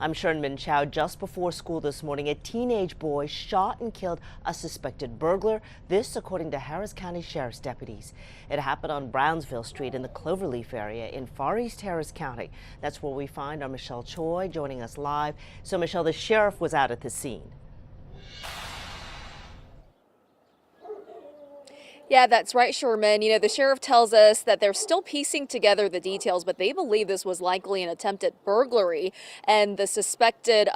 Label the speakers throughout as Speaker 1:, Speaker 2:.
Speaker 1: I'm Sherman Chow. Just before school this morning, a teenage boy shot and killed a suspected burglar. This, according to Harris County Sheriff's deputies. It happened on Brownsville Street in the Cloverleaf area in Far East Harris County. That's where we find our Michelle Choi joining us live. So, Michelle, the sheriff was out at the scene.
Speaker 2: Yeah, that's right, Sherman. The sheriff tells us that they're still piecing together the details, but they believe this was likely an attempted burglary. And the suspected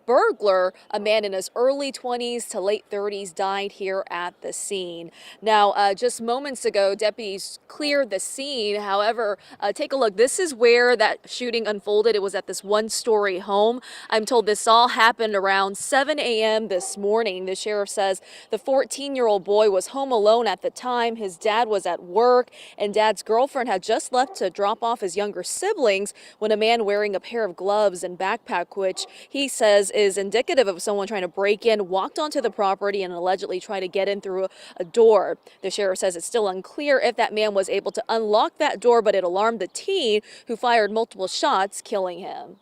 Speaker 2: burglar, a man in his early 20s to late 30s, died here at the scene. Now, just moments ago, deputies cleared the scene. However, take a look. This is where that shooting unfolded. It was at this one-story home. I'm told this all happened around 7 a.m. this morning. The sheriff says the 14-year-old boy was home alone at the time. His dad was at work, and dad's girlfriend had just left to drop off his younger siblings when a man wearing a pair of gloves and backpack, which he says is indicative of someone trying to break in, walked onto the property and allegedly tried to get in through a door. The sheriff says it's still unclear if that man was able to unlock that door, but it alarmed the teen, who fired multiple shots, killing him.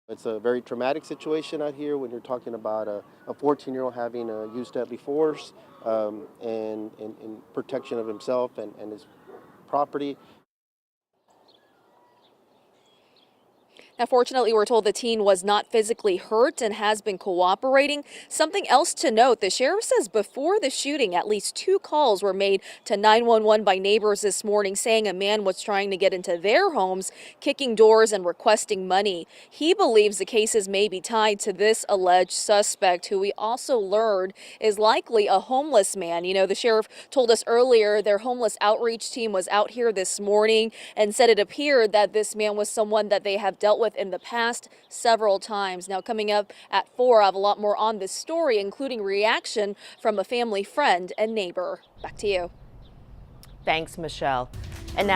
Speaker 3: It's a very traumatic situation out here when you're talking about a 14-year-old having used deadly force and in protection of himself and his property.
Speaker 2: Now, fortunately, we're told the teen was not physically hurt and has been cooperating. Something else to note, the sheriff says before the shooting, at least 2 calls were made to 911 by neighbors this morning saying a man was trying to get into their homes, kicking doors and requesting money. He believes the cases may be tied to this alleged suspect, who we also learned is likely a homeless man. The sheriff told us earlier their homeless outreach team was out here this morning and said it appeared that this man was someone that they have dealt with in the past several times. Now, coming up at 4, I have a lot more on this story, including reaction from a family friend and neighbor. Back to you.
Speaker 1: Thanks, Michelle. And now